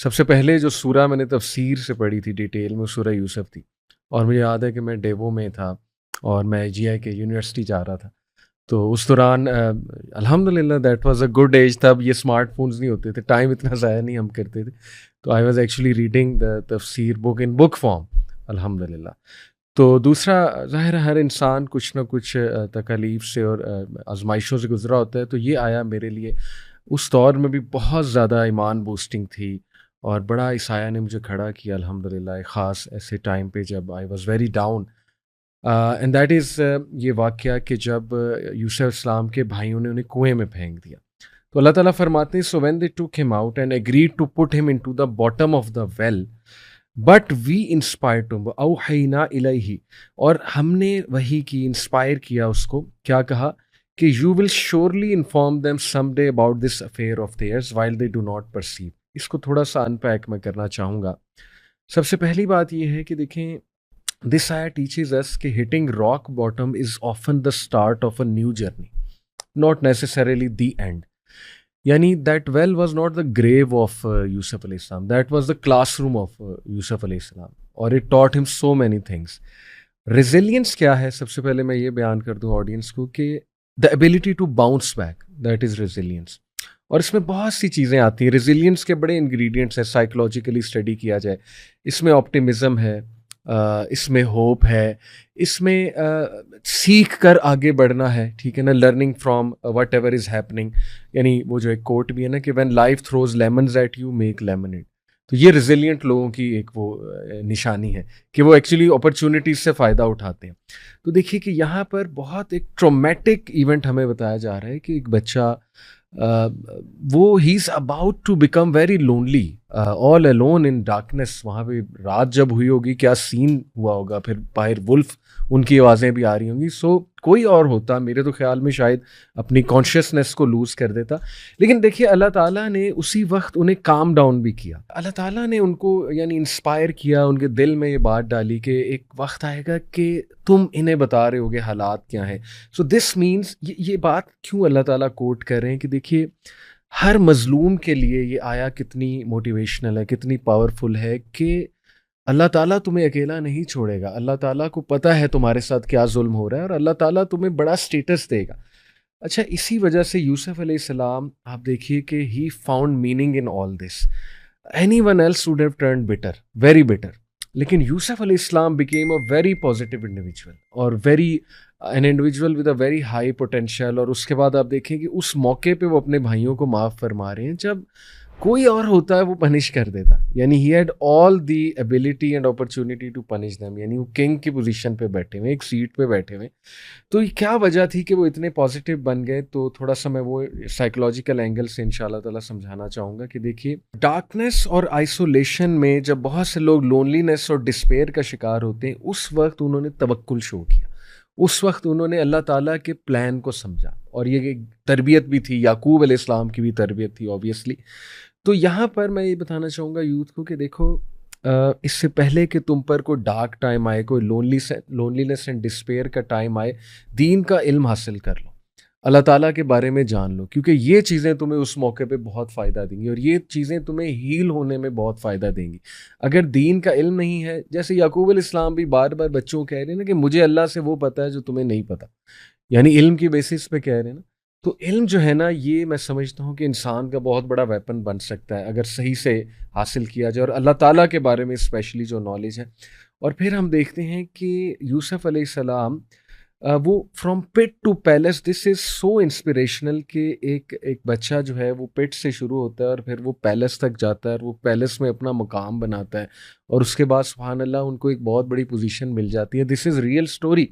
سب سے پہلے جو سورہ میں نے تفسیر سے پڑھی تھی ڈیٹیل میں، وہ سورہ یوسف تھی، اور مجھے یاد ہے کہ میں ڈیوو میں تھا اور میں جی آئی کے یونیورسٹی جا رہا تھا، تو اس دوران الحمد للہ that was a good age. تب یہ اسمارٹ فونز نہیں ہوتے تھے، ٹائم اتنا ضائع نہیں ہم کرتے تھے، تو I was actually reading the تفسیر بک ان بک فارم الحمد للہ. تو دوسرا، ظاہر ہے ہر انسان کچھ نہ کچھ تکالیف سے اور آزمائشوں سے گزرا ہوتا ہے، تو یہ آیا میرے لیے اس دور میں بھی بہت زیادہ ایمان بوسٹنگ تھی، اور بڑا اس آیا نے مجھے کھڑا کیا الحمد للہ ایک خاص ایسے ٹائم پہ جب I was very down. And that is یہ واقعہ کہ جب یوسف السلام کے بھائیوں نے انہیں کنویں میں پھینک دیا، تو اللہ تعالیٰ فرماتے ہیں so when they took him out and agreed to put him into the bottom of the well but we inspired to اوحینا الیہ، اور ہم نے وہی کی، انسپائر کیا اس کو، کیا کہا کہ you will surely inform them some day about this affair of theirs while they do not perceive. اس کو تھوڑا سا ان پیک میں کرنا چاہوں گا. سب سے پہلی بات یہ ہے کہ دیکھیں دس آیا ٹیچز اس کہ hitting rock bottom is often the start of a new journey not necessarily the end. یعنی that well was not the grave of Yusuf علیہ السلام، that was the classroom of Yusuf علیہ السلام، اور اٹ ٹاٹ ہم so many things. Resilience کیا ہے؟ سب سے پہلے میں یہ بیان کر دوں آڈینس کو کہ the ability to bounce back, that is resilience. اور اس میں بہت سی چیزیں آتی ہیں. ریزیلینس کے بڑے انگریڈینٹس ہیں سائیکولوجیکلی اسٹڈی کیا جائے. اس میں آپٹیمزم ہے، اس میں ہوپ ہے، اس میں سیکھ کر آگے بڑھنا ہے، ٹھیک ہے نا، learning from whatever is happening. یعنی وہ جو ایک کوٹ بھی ہے نا کہ when life throws lemons at you make lemonade. تو یہ ریزیلینٹ لوگوں کی ایک وہ نشانی ہے کہ وہ ایکچولی اپرچونیٹیز سے فائدہ اٹھاتے ہیں. تو دیکھیے کہ یہاں پر بہت ایک ٹرومیٹک ایونٹ ہمیں بتایا جا رہا ہے کہ ایک بچہ وہ ہی is about to become very lonely all alone in darkness. وہاں پہ رات جب ہوئی ہوگی کیا سین ہوا ہوگا، پھر باہر ولف ان کی آوازیں بھی آ رہی ہوں گی. سو کوئی اور ہوتا میرے تو خیال میں شاید اپنی کانشیسنیس کو لوز کر دیتا. لیکن دیکھیے اللہ تعالیٰ نے اسی وقت انہیں کام ڈاؤن بھی کیا. اللہ تعالیٰ نے ان کو یعنی انسپائر کیا، ان کے دل میں یہ بات ڈالی کہ ایک وقت آئے گا کہ تم انہیں بتا رہے ہوگے حالات کیا ہیں. سو دس مینس یہ بات کیوں اللہ تعالیٰ کوٹ کر رہے ہیں کہ دیکھیے ہر مظلوم کے لیے یہ آیا کتنی موٹیویشنل ہے، کتنی پاورفل ہے کہ اللہ تعالیٰ تمہیں اکیلا نہیں چھوڑے گا. اللہ تعالیٰ کو پتہ ہے تمہارے ساتھ کیا ظلم ہو رہا ہے، اور اللہ تعالیٰ تمہیں بڑا سٹیٹس دے گا. اچھا، اسی وجہ سے یوسف علیہ السلام آپ دیکھیے کہ he found meaning in all this. Anyone else would have turned bitter, very bitter, لیکن یوسف علیہ السلام became a very positive individual اور very an individual with a very high potential. اور اس کے بعد آپ دیکھیں کہ اس موقع پہ وہ اپنے بھائیوں کو معاف فرما رہے ہیں جب کوئی اور ہوتا ہے وہ پنش کر دیتا. یعنی ہی had all the ability and opportunity to punish them. یعنی وہ کنگ کی پوزیشن پہ بیٹھے ہوئے، ایک سیٹ پہ بیٹھے ہوئے. تو یہ کیا وجہ تھی کہ وہ اتنے پازیٹیو بن گئے؟ تو تھوڑا سا میں وہ سائیکولوجیکل اینگل سے انشاءاللہ تعالیٰ سمجھانا چاہوں گا کہ دیکھیے ڈارکنیس اور آئسولیشن میں جب بہت سے لوگ لونلینس اور ڈسپیئر کا شکار ہوتے ہیں، اس وقت انہوں نے توکل شو کیا، اس وقت انہوں نے اللہ تعالیٰ کے پلان کو سمجھا. اور یہ ایک تربیت بھی تھی، یعقوب علیہ السلام کی بھی تربیت تھی اوبیسلی. تو یہاں پر میں یہ بتانا چاہوں گا یوتھ کو کہ دیکھو اس سے پہلے کہ تم پر کوئی ڈارک ٹائم آئے، کوئی لونلیس اینڈ ڈسپیئر کا ٹائم آئے، دین کا علم حاصل کر لو، اللہ تعالیٰ کے بارے میں جان لو، کیونکہ یہ چیزیں تمہیں اس موقع پہ بہت فائدہ دیں گی، اور یہ چیزیں تمہیں ہیل ہونے میں بہت فائدہ دیں گی. اگر دین کا علم نہیں ہے، جیسے یعقوب علیہ السلام بھی بار بار بچوں کو کہہ رہے ہیں نا کہ مجھے اللہ سے وہ پتہ ہے جو تمہیں نہیں پتہ، یعنی علم کی بیسس پہ کہہ رہے ہیں نا. تو علم جو ہے نا، یہ میں سمجھتا ہوں کہ انسان کا بہت بڑا ویپن بن سکتا ہے اگر صحیح سے حاصل کیا جائے، اور اللہ تعالیٰ کے بارے میں اسپیشلی جو نالج ہے. اور پھر ہم دیکھتے ہیں کہ یوسف علیہ السلام وہ from pit to palace, this is so inspirational کہ ایک بچہ جو ہے وہ پٹ سے شروع ہوتا ہے اور پھر وہ پیلس تک جاتا ہے، اور وہ پیلس میں اپنا مقام بناتا ہے، اور اس کے بعد سبحان اللہ ان کو ایک بہت بڑی پوزیشن مل جاتی ہے. دس از ریئل اسٹوری.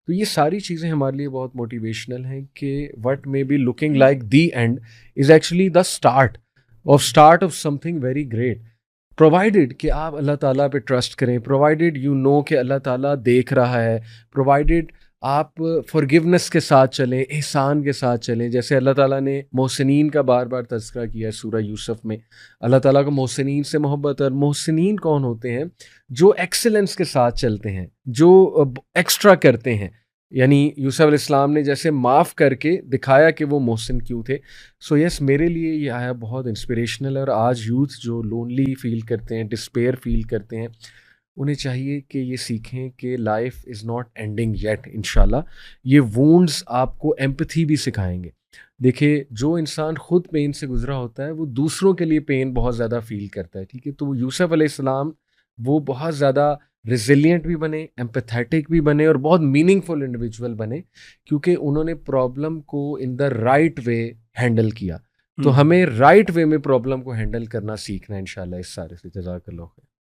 تو یہ ساری چیزیں ہمارے لیے بہت موٹیویشنل ہیں کہ what may be looking like the end is actually the start of something very great, provided کہ آپ اللہ تعالیٰ پہ ٹرسٹ کریں، پرووائڈیڈ یو نو کہ اللہ تعالیٰ دیکھ رہا ہے، پرووائڈیڈ آپ فارگیونیس کے ساتھ چلیں، احسان کے ساتھ چلیں. جیسے اللہ تعالیٰ نے محسنین کا بار بار تذکرہ کیا ہے سورہ یوسف میں. اللہ تعالیٰ کو محسنین سے محبت، اور محسنین کون ہوتے ہیں؟ جو ایکسلنس کے ساتھ چلتے ہیں، جو ایکسٹرا کرتے ہیں. یعنی یوسف علیہ السلام نے جیسے معاف کر کے دکھایا کہ وہ محسن کیوں تھے. سو یس میرے لیے یہ آیا بہت انسپریشنل ہے. اور آج یوتھ جو لونلی فیل کرتے ہیں, ڈسپیئر فیل کرتے ہیں, انہیں چاہیے کہ یہ سیکھیں کہ life is not ending yet. انشاءاللہ یہ وونڈز آپ کو ایمپتھی بھی سکھائیں گے. دیکھیں جو انسان خود پین سے گزرا ہوتا ہے وہ دوسروں کے لیے پین بہت زیادہ فیل کرتا ہے, ٹھیک ہے. تو یوسف علیہ السلام وہ بہت زیادہ ریزیلینٹ بھی بنے, ایمپیتھیٹک بھی بنے, اور بہت میننگ فل انڈیویجول بنے, کیونکہ انہوں نے پرابلم کو ان دا رائٹ وے ہینڈل کیا. تو ہمیں رائٹ وے میں پرابلم کو ہینڈل کرنا سیکھنا ہے انشاءاللہ اس سارے سے. جزاک اللہ خیر.